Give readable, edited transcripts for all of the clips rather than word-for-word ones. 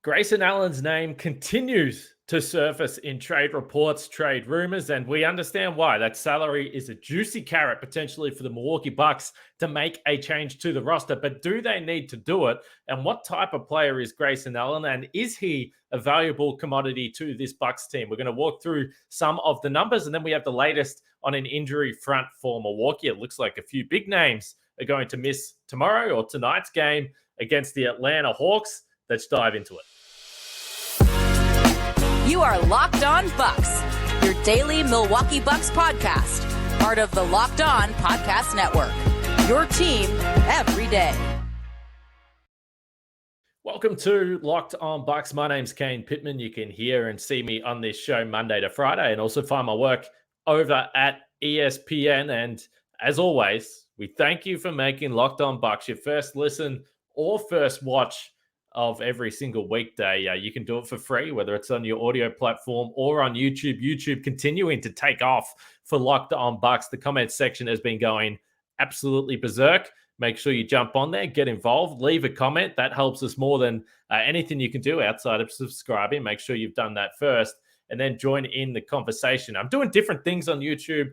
Grayson Allen's name continues to surface in trade reports, trade rumors, and we understand why. That salary is a juicy carrot potentially for the Milwaukee Bucks to make a change to the roster. But do they need to do it? And what type of player is Grayson Allen? And is he a valuable commodity to this Bucks team? We're going to walk through some of the numbers, and then we have the latest on an injury front for Milwaukee. It looks like a few big names are going to miss tomorrow or tonight's game against the Atlanta Hawks. Let's dive into it. You are Locked On Bucks, your daily Milwaukee Bucks podcast, part of the Locked On Podcast Network, your team every day. Welcome to Locked On Bucks. My name's Kane Pittman. You can hear and see me on this show Monday to Friday and also find my work over at ESPN. And as always, we thank you for making Locked On Bucks your first listen or first watch of every single weekday. You can do it for free, whether it's on your audio platform or on YouTube. YouTube continuing to take off for Locked On Bucks. The comments section has been going absolutely berserk. Make sure you jump on there, get involved, leave a comment. That helps us more than anything you can do outside of subscribing. Make sure you've done that first and then join in the conversation. I'm doing different things on YouTube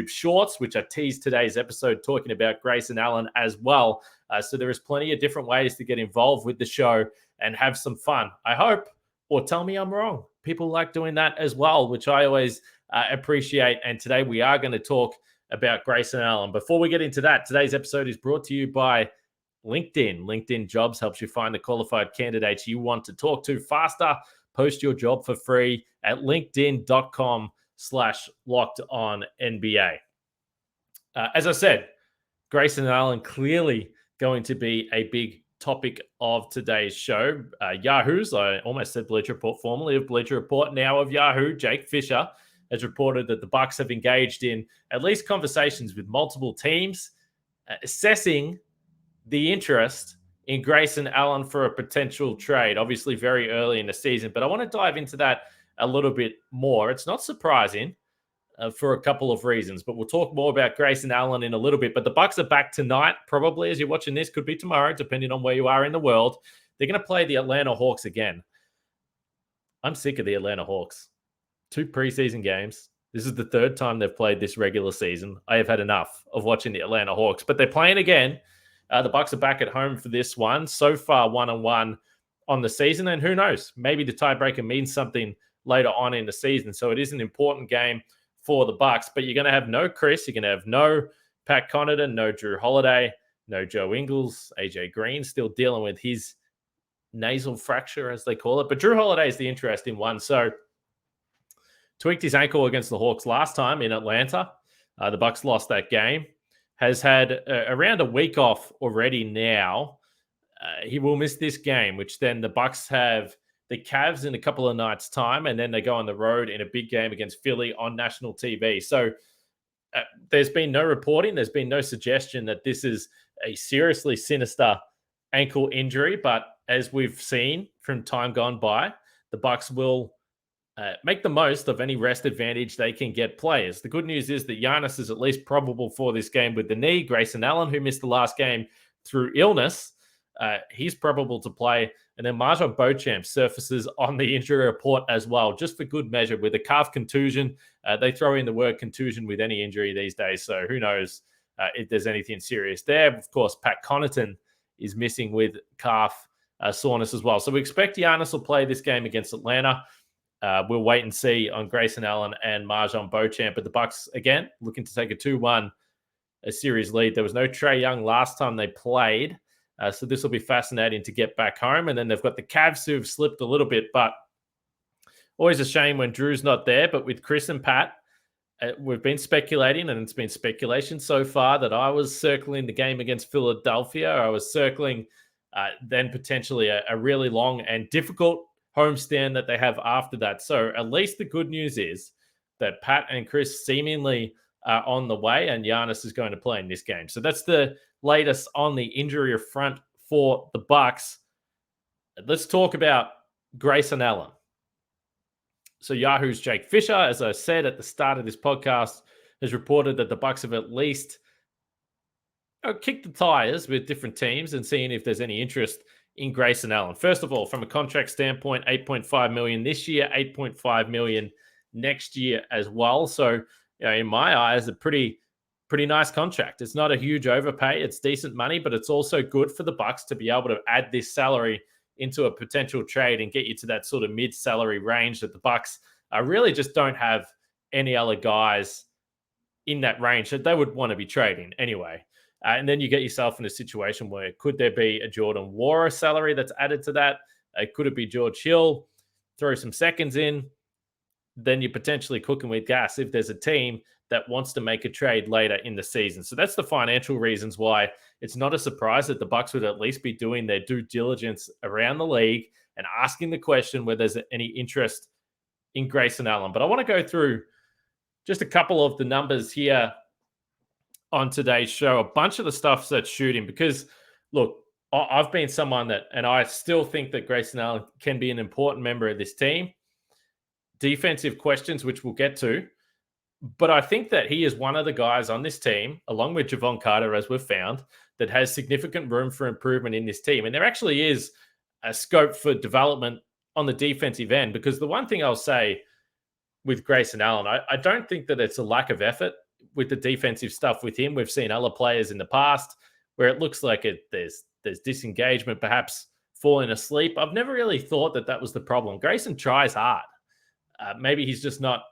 Shorts, which I teased today's episode talking about Grayson Allen as well. So there is plenty of different ways to get involved with the show and have some fun. I hope, or tell me I'm wrong. People like doing that as well, which I always appreciate. And today we are going to talk about Grayson Allen. Before we get into that, today's episode is brought to you by LinkedIn. LinkedIn Jobs helps you find the qualified candidates you want to talk to faster. Post your job for free at linkedin.com/LockedOnNBA. As I said, Grayson Allen clearly going to be a big topic of today's show. Yahoo's, I almost said Bleacher Report, formerly of Bleacher Report, now of Yahoo, Jake Fisher, has reported that the Bucks have engaged in at least conversations with multiple teams, assessing the interest in Grayson Allen for a potential trade, obviously very early in the season. But I want to dive into that a little bit more. It's not surprising for a couple of reasons, but we'll talk more about Grayson Allen in a little bit. But the Bucks are back tonight, probably as you're watching this, could be tomorrow, depending on where you are in the world. They're going to play the Atlanta Hawks again. I'm sick of the Atlanta Hawks. 2 preseason games. This is the 3rd time they've played this regular season. I have had enough of watching the Atlanta Hawks, but they're playing again. The Bucks are back at home for this one. So far, 1-1 on the season, and who knows? Maybe the tiebreaker means something later on in the season. So it is an important game for the Bucks, but you're going to have no Chris. You're going to have no Pat Connaughton, no Drew Holiday, no Joe Ingles, AJ Green still dealing with his nasal fracture, as they call it. But Drew Holiday is the interesting one. So tweaked his ankle against the Hawks last time in Atlanta. The Bucks lost that game. Has had around a week off already now. He will miss this game, which then the Bucks have the Cavs in a couple of nights' time, and then they go on the road in a big game against Philly on national TV. So there's been no reporting. There's been no suggestion that this is a seriously sinister ankle injury. But as we've seen from time gone by, the Bucks will make the most of any rest advantage they can get players. The good news is that Giannis is at least probable for this game with the knee. Grayson Allen, who missed the last game through illness, he's probable to play. And then Marjon Beauchamp surfaces on the injury report as well, just for good measure. With a calf contusion, they throw in the word contusion with any injury these days. So who knows if there's anything serious there. Of course, Pat Connaughton is missing with calf soreness as well. So we expect Giannis will play this game against Atlanta. We'll wait and see on Grayson Allen and Marjon Beauchamp. But the Bucks, again, looking to take a 2-1 series lead. There was no Trae Young last time they played. So this will be fascinating to get back home. And then they've got the Cavs who have slipped a little bit, but always a shame when Drew's not there. But with Chris and Pat, we've been speculating, and it's been speculation so far, that I was circling the game against Philadelphia. I was circling then potentially a really long and difficult homestand that they have after that. So at least the good news is that Pat and Chris seemingly are on the way, and Giannis is going to play in this game. So that's the latest on the injury front for the Bucks. Let's talk about Grayson Allen. So Yahoo's Jake Fisher, as I said at the start of this podcast, has reported that the Bucks have at least kicked the tires with different teams and seeing if there's any interest in Grayson Allen? First of all, from a contract standpoint, $8.5 million this year, $8.5 million next year as well. So, in my eyes, a pretty nice contract. It's not a huge overpay. It's decent money, but it's also good for the Bucks to be able to add this salary into a potential trade and get you to that sort of mid-salary range that the Bucks really just don't have any other guys in that range that they would want to be trading anyway. And then you get yourself in a situation where could there be a Jordan Nwora salary that's added to that? Could it be George Hill? Throw some seconds in. Then you're potentially cooking with gas if there's a team that wants to make a trade later in the season. So that's the financial reasons why it's not a surprise that the Bucks would at least be doing their due diligence around the league and asking the question whether there's any interest in Grayson Allen. But I want to go through just a couple of the numbers here on today's show, a bunch of the stuff that's shooting, because look, I've been someone that, and I still think that Grayson Allen can be an important member of this team. Defensive questions, which we'll get to, but I think that he is one of the guys on this team, along with Javon Carter, as we've found, that has significant room for improvement in this team. And there actually is a scope for development on the defensive end, because the one thing I'll say with Grayson Allen, I don't think that it's a lack of effort with the defensive stuff with him. We've seen other players in the past where it looks like there's disengagement, perhaps falling asleep. I've never really thought that was the problem. Grayson tries hard. Maybe he's just not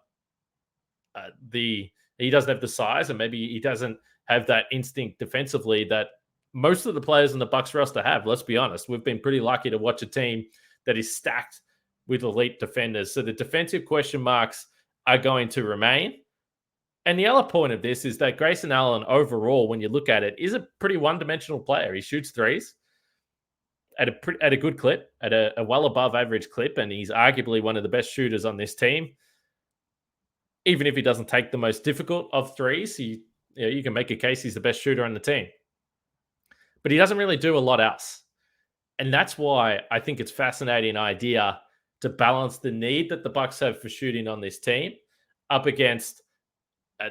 he doesn't have the size, and maybe he doesn't have that instinct defensively that most of the players in the Bucks roster have. Let's be honest. We've been pretty lucky to watch a team that is stacked with elite defenders. So the defensive question marks are going to remain. And the other point of this is that Grayson Allen overall, when you look at it, is a pretty one-dimensional player. He shoots threes at a good clip, at a well above average clip, and he's arguably one of the best shooters on this team. Even if he doesn't take the most difficult of threes, you can make a case he's the best shooter on the team. But he doesn't really do a lot else. And that's why I think it's a fascinating idea to balance the need that the Bucks have for shooting on this team up against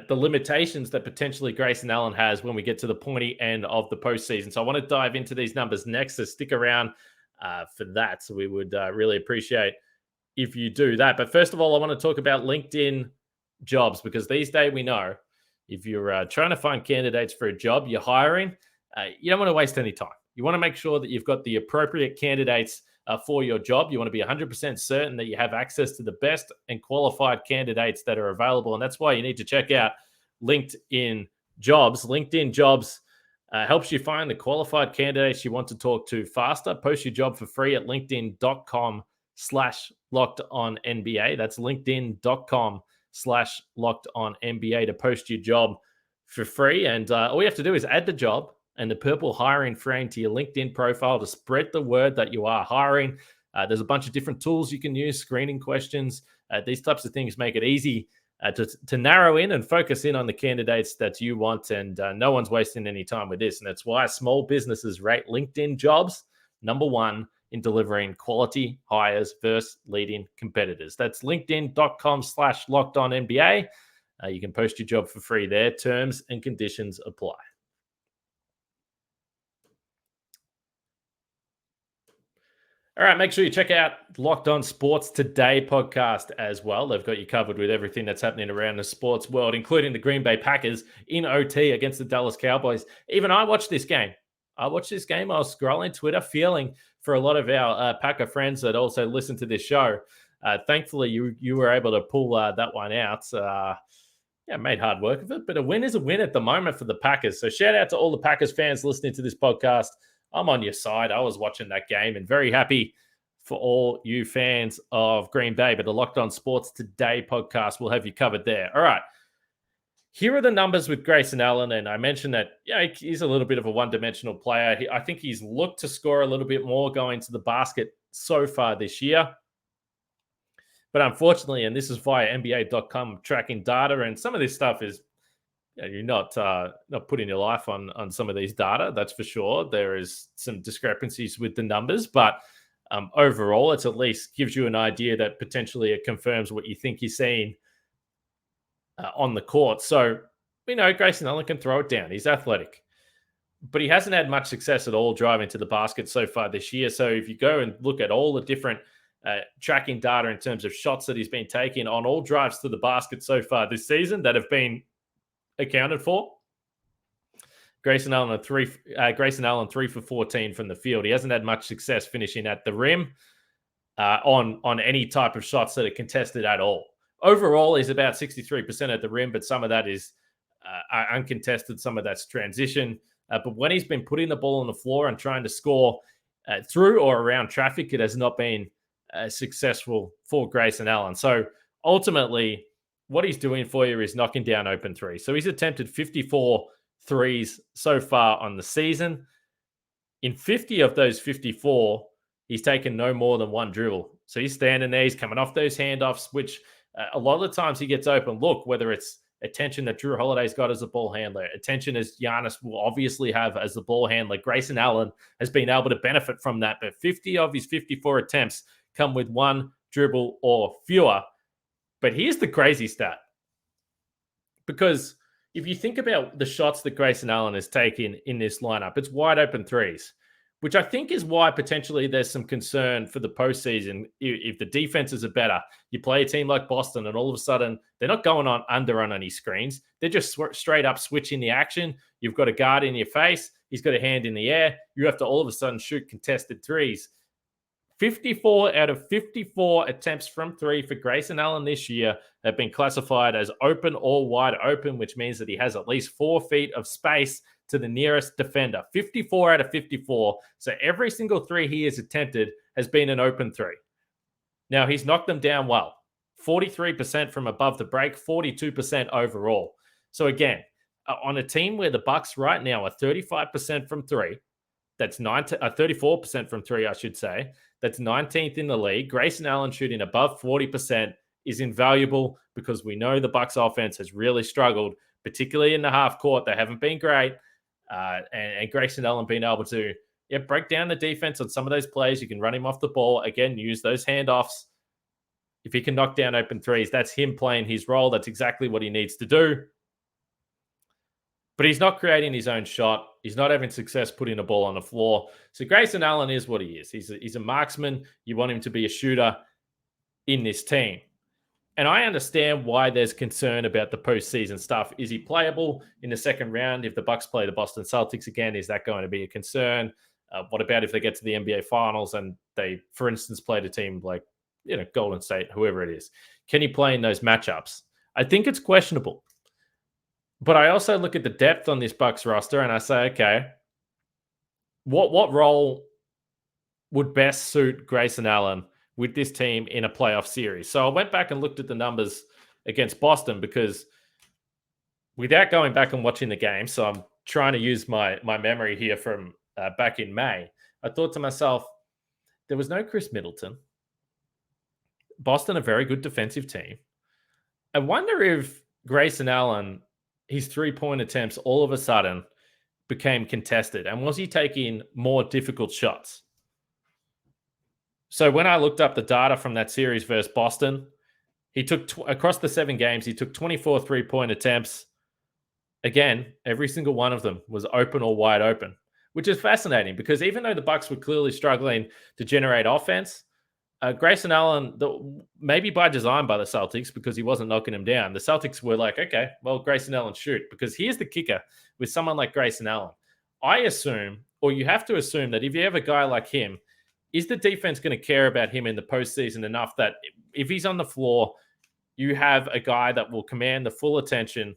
the limitations that potentially Grayson Allen has when we get to the pointy end of the postseason. So I want to dive into these numbers next, so stick around for that. So we would really appreciate if you do that. But first of all, I want to talk about LinkedIn jobs, because these days we know if you're trying to find candidates for a job, you're hiring, you don't want to waste any time. You want to make sure that you've got the appropriate candidates for your job. You want to be 100% certain that you have access to the best and qualified candidates that are available. And that's why you need to check out LinkedIn Jobs. LinkedIn Jobs helps you find the qualified candidates you want to talk to faster. Post your job for free at linkedin.com/lockedonnba. That's linkedin.com/lockedonnba to post your job for free. And all you have to do is add the job and the purple hiring frame to your LinkedIn profile to spread the word that you are hiring. There's a bunch of different tools you can use, screening questions. These types of things make it easy to narrow in and focus in on the candidates that you want. And no one's wasting any time with this. And that's why small businesses rate LinkedIn Jobs #1 in delivering quality hires versus leading competitors. That's linkedin.com/lockedonnba. You can post your job for free there. Terms and conditions apply. All right, make sure you check out Locked On Sports Today podcast as well. They've got you covered with everything that's happening around the sports world, including the Green Bay Packers in OT against the Dallas Cowboys. Even I watched this game. I was scrolling Twitter, feeling for a lot of our Packer friends that also listen to this show. Thankfully, you were able to pull that one out. Made hard work of it, but a win is a win at the moment for the Packers. So shout out to all the Packers fans listening to this podcast. I'm on your side. I was watching that game and very happy for all you fans of Green Bay. But the Locked On Sports Today podcast will have you covered there. All right. Here are the numbers with Grayson Allen. And I mentioned that he's a little bit of a one-dimensional player. I think he's looked to score a little bit more going to the basket so far this year. But unfortunately, and this is via NBA.com tracking data, and some of this stuff is you're not putting your life on some of these data, that's for sure. There is some discrepancies with the numbers, but overall, it's at least gives you an idea that potentially it confirms what you think you're seeing on the court. So we know Grayson Allen can throw it down. He's athletic. but he hasn't had much success at all driving to the basket so far this year. So if you go and look at all the different tracking data in terms of shots that he's been taking on all drives to the basket so far this season that have been accounted for, Grayson Allen 3 for 14 from the field. He hasn't had much success finishing at the rim on any type of shots that are contested at all. Overall, he's about 63% at the rim, but some of that is uncontested. Some of that's transition. But when he's been putting the ball on the floor and trying to score through or around traffic, it has not been successful for Grayson Allen. So ultimately, what he's doing for you is knocking down open threes. So he's attempted 54 threes so far on the season. In 50 of those 54, he's taken no more than one dribble. So he's standing there, he's coming off those handoffs, which a lot of the times he gets open look, whether it's attention that Drew Holiday's got as a ball handler, attention as Giannis will obviously have as the ball handler. Grayson Allen has been able to benefit from that, but 50 of his 54 attempts come with one dribble or fewer. But here's the crazy stat. Because if you think about the shots that Grayson Allen has taken in this lineup, it's wide open threes, which I think is why potentially there's some concern for the postseason. If the defenses are better, you play a team like Boston and all of a sudden they're not going on under on any screens. They're just straight up switching the action. You've got a guard in your face. He's got a hand in the air. You have to all of a sudden shoot contested threes. 54 out of 54 attempts from three for Grayson Allen this year have been classified as open or wide open, which means that he has at least 4 feet of space to the nearest defender. 54 out of 54. So every single three he has attempted has been an open three. Now, he's knocked them down well. 43% from above the break, 42% overall. So again, on a team where the Bucks right now are 35% from three, that's 34% from three, I should say. That's 19th in the league. Grayson Allen shooting above 40% is invaluable because we know the Bucks offense has really struggled, particularly in the half court. They haven't been great. And Grayson Allen being able to break down the defense on some of those plays. You can run him off the ball. Again, use those handoffs. If he can knock down open threes, that's him playing his role. That's exactly what he needs to do. But he's not creating his own shot. He's not having success putting the ball on the floor. So Grayson Allen is what he is. He's a marksman. You want him to be a shooter in this team. And I understand why there's concern about the postseason stuff. Is he playable in the second round? If the Bucks play the Boston Celtics again, is that going to be a concern? What about if they get to the NBA Finals and they, for instance, played a team like Golden State, whoever it is? Can he play in those matchups? I think it's questionable. But I also look at the depth on this Bucks roster and I say, okay, what role would best suit Grayson Allen with this team in a playoff series? So I went back and looked at the numbers against Boston because without going back and watching the game, so I'm trying to use my memory here from back in May, I thought to myself, there was no Chris Middleton. Boston, a very good defensive team. I wonder if Grayson Allen, his three-point attempts all of a sudden became contested. And was he taking more difficult shots? So when I looked up the data from that series versus Boston, he took, across the 7 games, he took 24 three-point attempts. Again, every single one of them was open or wide open, which is fascinating because even though the Bucks were clearly struggling to generate offense, Grayson Allen, maybe by design by the Celtics because he wasn't knocking him down, the Celtics were like, okay, well, Grayson Allen shoot. Because here's the kicker with someone like Grayson Allen. I assume, or you have to assume that if you have a guy like him, is the defense going to care about him in the postseason enough that if he's on the floor, you have a guy that will command the full attention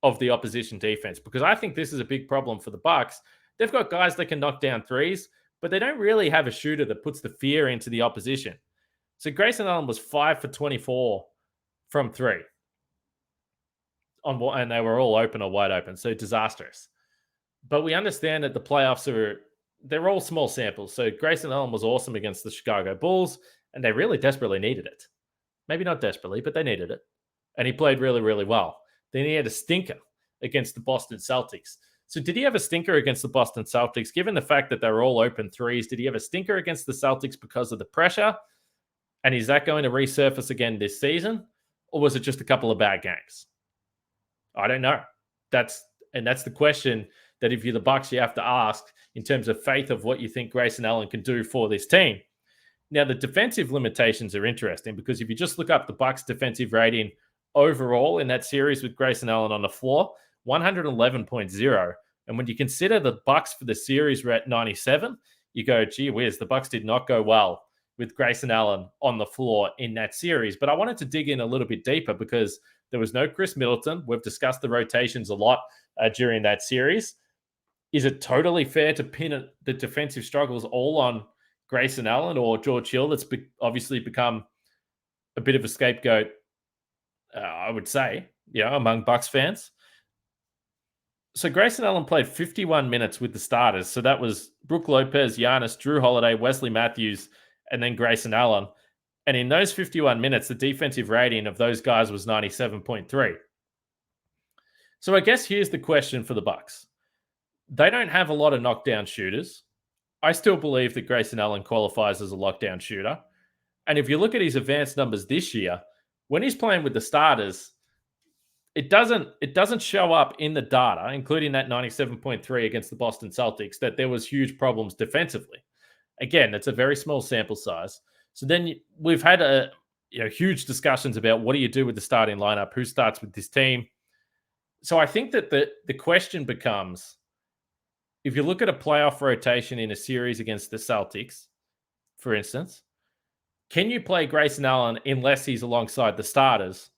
of the opposition defense? Because I think this is a big problem for the Bucks. They've got guys that can knock down threes, but they don't really have a shooter that puts the fear into the opposition. So Grayson Allen was 5 for 24 from three. And they were all open or wide open, so disastrous. But we understand that the playoffs they're all small samples. So Grayson Allen was awesome against the Chicago Bulls, and they really desperately needed it. Maybe not desperately, but they needed it. And he played really, really well. Then he had a stinker against the Boston Celtics. So did he have a stinker against the Boston Celtics? Given the fact that they were all open threes, did he have a stinker against the Celtics because of the pressure? And is that going to resurface again this season? Or was it just a couple of bad games? I don't know. That's the question that if you're the Bucks, you have to ask in terms of faith of what you think Grayson Allen can do for this team. Now, the defensive limitations are interesting because if you just look up the Bucks' defensive rating overall in that series with Grayson Allen on the floor, 111.0. And when you consider the Bucks for the series were at 97, you go, gee whiz, the Bucks did not go well with Grayson Allen on the floor in that series. But I wanted to dig in a little bit deeper because there was no Chris Middleton. We've discussed the rotations a lot during that series. Is it totally fair to pin the defensive struggles all on Grayson Allen or George Hill? That's obviously become a bit of a scapegoat, I would say, among Bucks fans. So Grayson Allen played 51 minutes with the starters. So that was Brook Lopez, Giannis, Drew Holiday, Wesley Matthews, and then Grayson Allen. And in those 51 minutes, the defensive rating of those guys was 97.3. So I guess here's the question for the Bucks. They don't have a lot of knockdown shooters. I still believe that Grayson Allen qualifies as a lockdown shooter. And if you look at his advanced numbers this year, when he's playing with the starters, it doesn't show up in the data, including that 97.3 against the Boston Celtics, that there was huge problems defensively. Again, it's a very small sample size. So then we've had huge discussions about what do you do with the starting lineup, who starts with this team. So I think that the question becomes, if you look at a playoff rotation in a series against the Celtics, for instance, can you play Grayson Allen unless he's alongside the starters?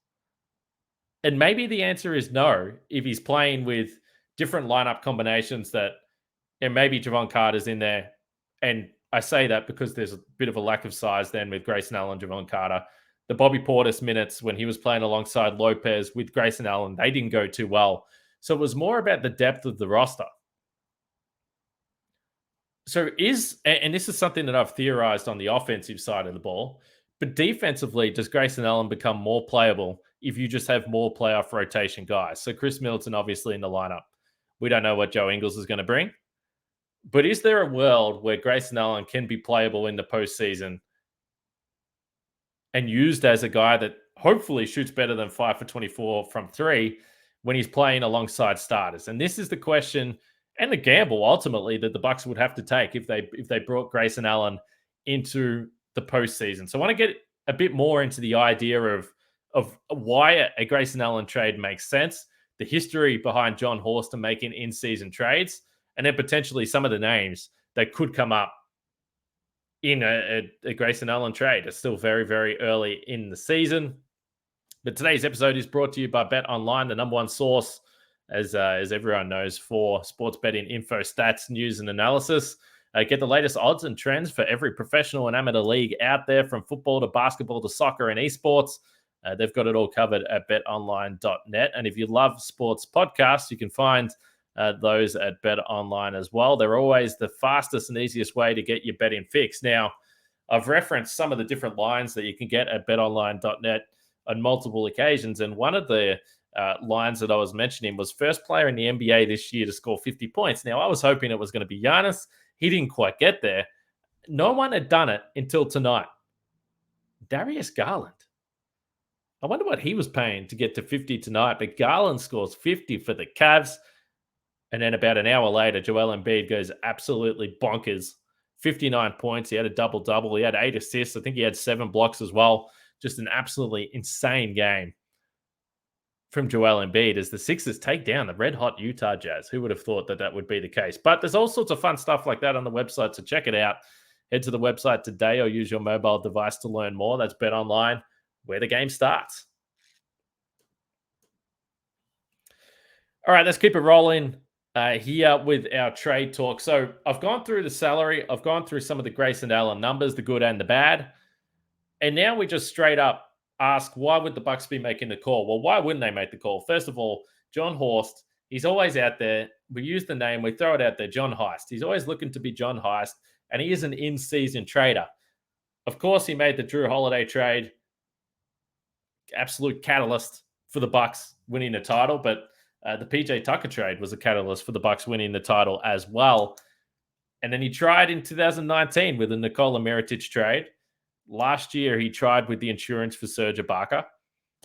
And maybe the answer is no, if he's playing with different lineup combinations that maybe Javon Carter's in there. And I say that because there's a bit of a lack of size then with Grayson Allen, Javon Carter. The Bobby Portis minutes when he was playing alongside Lopez with Grayson Allen, they didn't go too well. So it was more about the depth of the roster. So and this is something that I've theorized on the offensive side of the ball, but defensively, does Grayson Allen become more playable if you just have more playoff rotation guys? So Chris Middleton, obviously, in the lineup. We don't know what Joe Ingles is going to bring. But is there a world where Grayson Allen can be playable in the postseason and used as a guy that hopefully shoots better than 5 for 24 from 3 when he's playing alongside starters? And this is the question and the gamble ultimately that the Bucks would have to take if they brought Grayson Allen into the postseason. So I want to get a bit more into the idea of why a Grayson Allen trade makes sense, the history behind John Horst making in-season trades, and then potentially some of the names that could come up in a Grayson Allen trade. It's still very, very early in the season. But today's episode is brought to you by Bet Online, the number one source, as everyone knows, for sports betting info, stats, news, and analysis. Get the latest odds and trends for every professional and amateur league out there, from football to basketball to soccer and esports. They've got it all covered at betonline.net. And if you love sports podcasts, you can find those at Bet Online as well. They're always the fastest and easiest way to get your betting fix. Now, I've referenced some of the different lines that you can get at betonline.net on multiple occasions. And one of the lines that I was mentioning was first player in the NBA this year to score 50 points. Now, I was hoping it was going to be Giannis. He didn't quite get there. No one had done it until tonight. Darius Garland. I wonder what he was paying to get to 50 tonight, but Garland scores 50 for the Cavs. And then about an hour later, Joel Embiid goes absolutely bonkers. 59 points. He had a double-double. He had 8 assists. I think he had 7 blocks as well. Just an absolutely insane game from Joel Embiid as the Sixers take down the red-hot Utah Jazz. Who would have thought that would be the case? But there's all sorts of fun stuff like that on the website, so check it out. Head to the website today or use your mobile device to learn more. That's Bet Online, where the game starts. All right, let's keep it rolling here with our trade talk. So I've gone through the salary. I've gone through some of the Grayson Allen numbers, the good and the bad. And now we just straight up ask, why would the Bucks be making the call? Well, why wouldn't they make the call? First of all, John Horst, he's always out there. We use the name, we throw it out there, John Heist. He's always looking to be John Heist, and he is an in-season trader. Of course, he made the Drew Holiday trade. Absolute catalyst for the Bucks winning the title, but the PJ Tucker trade was a catalyst for the Bucks winning the title as well. And then he tried in 2019 with the Nikola Mirotic trade. Last year, he tried with the insurance for Serge Ibaka.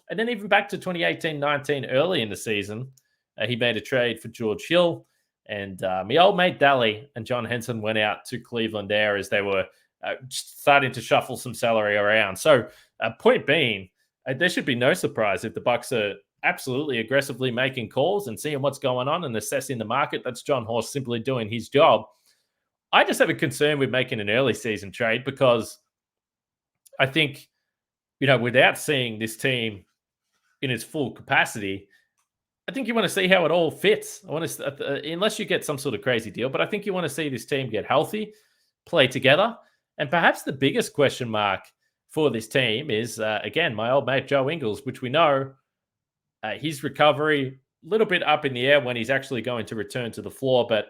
And then even back to 2018-19, early in the season, he made a trade for George Hill. And my old mate Daly and John Henson went out to Cleveland there as they were starting to shuffle some salary around. So, point being, there should be no surprise if the Bucks are absolutely aggressively making calls and seeing what's going on and assessing the market. That's John Horst simply doing his job. I just have a concern with making an early season trade because I think, without seeing this team in its full capacity, I think you want to see how it all fits. I want to, unless you get some sort of crazy deal, but I think you want to see this team get healthy, play together. And perhaps the biggest question mark for this team is, again, my old mate Joe Ingles, which we know his recovery a little bit up in the air when he's actually going to return to the floor. But,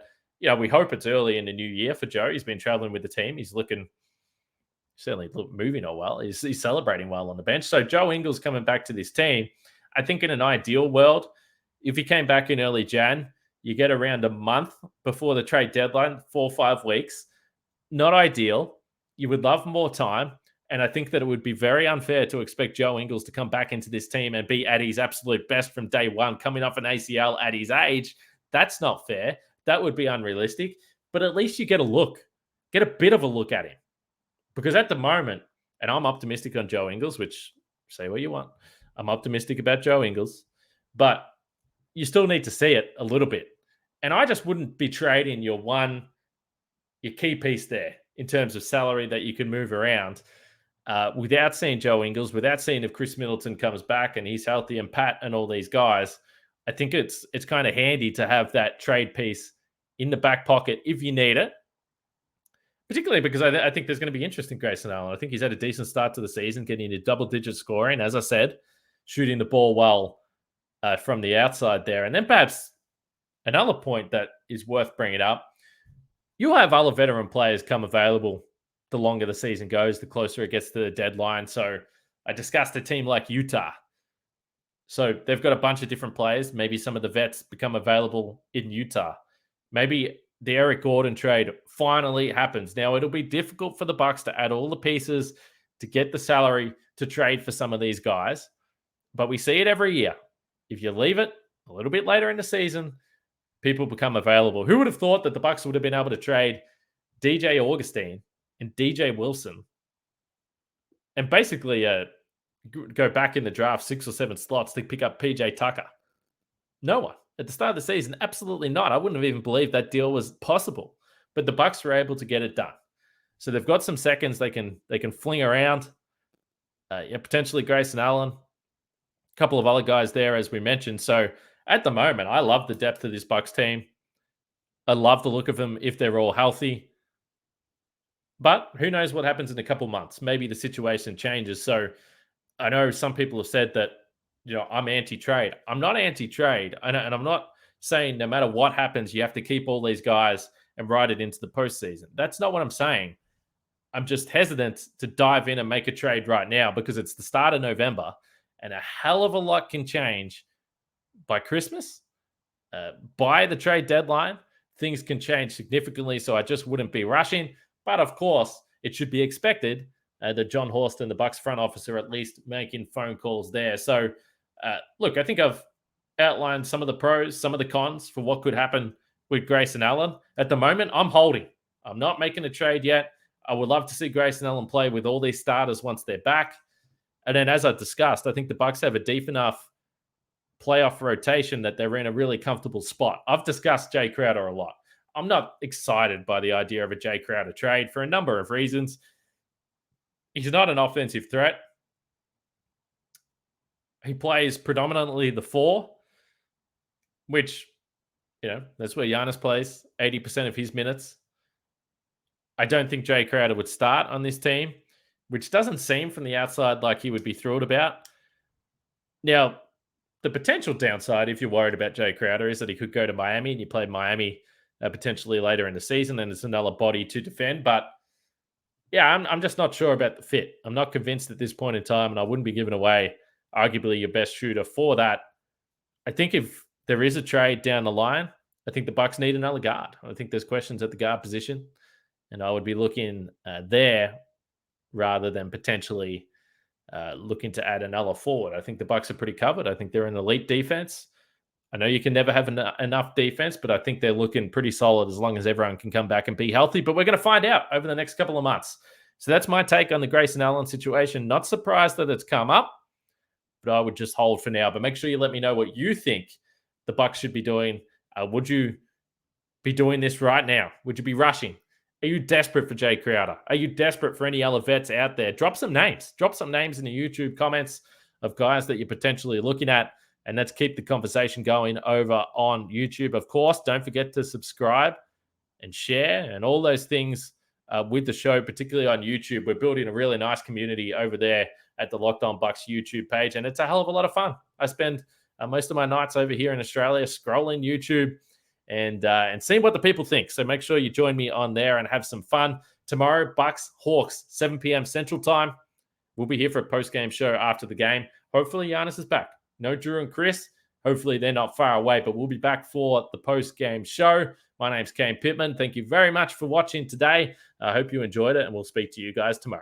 we hope it's early in the new year for Joe. He's been traveling with the team. He's certainly moving all well. He's celebrating well on the bench. So Joe Ingles coming back to this team, I think in an ideal world, if he came back in early Jan, you get around a month before the trade deadline, 4 or 5 weeks. Not ideal. You would love more time. And I think that it would be very unfair to expect Joe Ingles to come back into this team and be at his absolute best from day one, coming off an ACL at his age. That's not fair. That would be unrealistic. But at least you get a bit of a look at him. Because at the moment, and I'm optimistic on Joe Ingles, which say what you want. I'm optimistic about Joe Ingles. But you still need to see it a little bit. And I just wouldn't be trading your key piece there in terms of salary that you can move around without seeing Joe Ingles, without seeing if Chris Middleton comes back and he's healthy and Pat and all these guys. I think it's kind of handy to have that trade piece in the back pocket if you need it, particularly because I think there's going to be interest in Grayson Allen. I think he's had a decent start to the season, getting into double-digit scoring, as I said, shooting the ball well from the outside there. And then perhaps another point that is worth bringing up, you'll have other veteran players come available the longer the season goes, the closer it gets to the deadline. So I discussed a team like Utah. So they've got a bunch of different players. Maybe some of the vets become available in Utah. Maybe the Eric Gordon trade finally happens. Now, it'll be difficult for the Bucks to add all the pieces to get the salary to trade for some of these guys. But we see it every year. If you leave it a little bit later in the season, people become available. Who would have thought that the Bucks would have been able to trade DJ Augustine and DJ Wilson and basically go back in the draft 6 or 7 slots to pick up PJ Tucker? No one. At the start of the season, absolutely not. I wouldn't have even believed that deal was possible. But the Bucks were able to get it done. So they've got some seconds they can fling around. Potentially Grayson Allen. A couple of other guys there, as we mentioned. So at the moment, I love the depth of this Bucks team. I love the look of them if they're all healthy. But who knows what happens in a couple months? Maybe the situation changes. So I know some people have said that, I'm anti-trade. I'm not anti-trade. And I'm not saying no matter what happens, you have to keep all these guys and ride it into the postseason. That's not what I'm saying. I'm just hesitant to dive in and make a trade right now because it's the start of November and a hell of a lot can change by Christmas. By the trade deadline, things can change significantly. So I just wouldn't be rushing. But of course, it should be expected that John Horst and the Bucks front office are at least making phone calls there. So, look, I think I've outlined some of the pros, some of the cons for what could happen with Grayson Allen. At the moment, I'm holding. I'm not making a trade yet. I would love to see Grayson Allen play with all these starters once they're back. And then, as I discussed, I think the Bucks have a deep enough playoff rotation that they're in a really comfortable spot. I've discussed Jay Crowder a lot. I'm not excited by the idea of a Jay Crowder trade for a number of reasons. He's not an offensive threat. He plays predominantly the 4, which, that's where Giannis plays 80% of his minutes. I don't think Jay Crowder would start on this team, which doesn't seem from the outside like he would be thrilled about. Now, the potential downside, if you're worried about Jay Crowder, is that he could go to Miami and you play Miami potentially later in the season, and it's another body to defend. But yeah, I'm just not sure about the fit. I'm not convinced at this point in time, and I wouldn't be giving away arguably your best shooter for that. I think if there is a trade down the line, I think the Bucks need another guard. I think there's questions at the guard position, and I would be looking there rather than potentially looking to add another forward. I think the Bucks are pretty covered. I think they're an elite defense. I know you can never have enough defense, but I think they're looking pretty solid as long as everyone can come back and be healthy. But we're going to find out over the next couple of months. So that's my take on the Grayson Allen situation. Not surprised that it's come up, but I would just hold for now. But make sure you let me know what you think the Bucks should be doing. Would you be doing this right now? Would you be rushing? Are you desperate for Jay Crowder? Are you desperate for any other vets out there? Drop some names. Drop some names in the YouTube comments of guys that you're potentially looking at. And let's keep the conversation going over on YouTube. Of course, don't forget to subscribe and share and all those things with the show, particularly on YouTube. We're building a really nice community over there at the Locked On Bucks YouTube page, and it's a hell of a lot of fun. I spend most of my nights over here in Australia scrolling YouTube and seeing what the people think. So make sure you join me on there and have some fun. Tomorrow, Bucks, Hawks, 7 p.m. Central Time. We'll be here for a post-game show after the game. Hopefully, Giannis is back. No Drew and Chris. Hopefully, they're not far away, but we'll be back for the post-game show. My name's Kane Pittman. Thank you very much for watching today. I hope you enjoyed it, and we'll speak to you guys tomorrow.